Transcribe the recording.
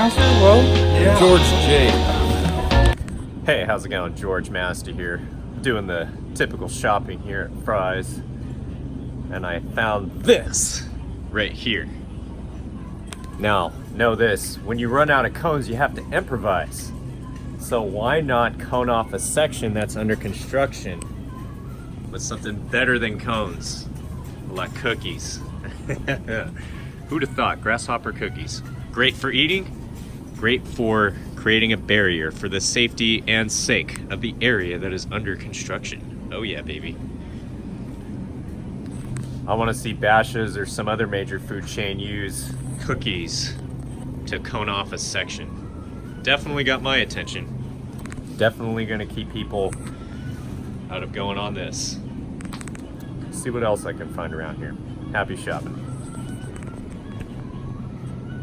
Master? Well, Yeah. George J. Hey, how's it going? George Master here, doing the typical shopping here at Fry's, and I found this right here. Now, know this, when you run out of cones, you have to improvise. So why not cone off a section that's under construction with something better than cones, like cookies? Who'd have thought? Grasshopper cookies. Great for eating, great for creating a barrier for the safety and sake of the area that is under construction. Oh yeah, baby. I want to see Bashas' or some other major food chain use cookies to cone off a section. Definitely got my attention. Definitely gonna keep people out of going on this. See what else I can find around here. Happy shopping.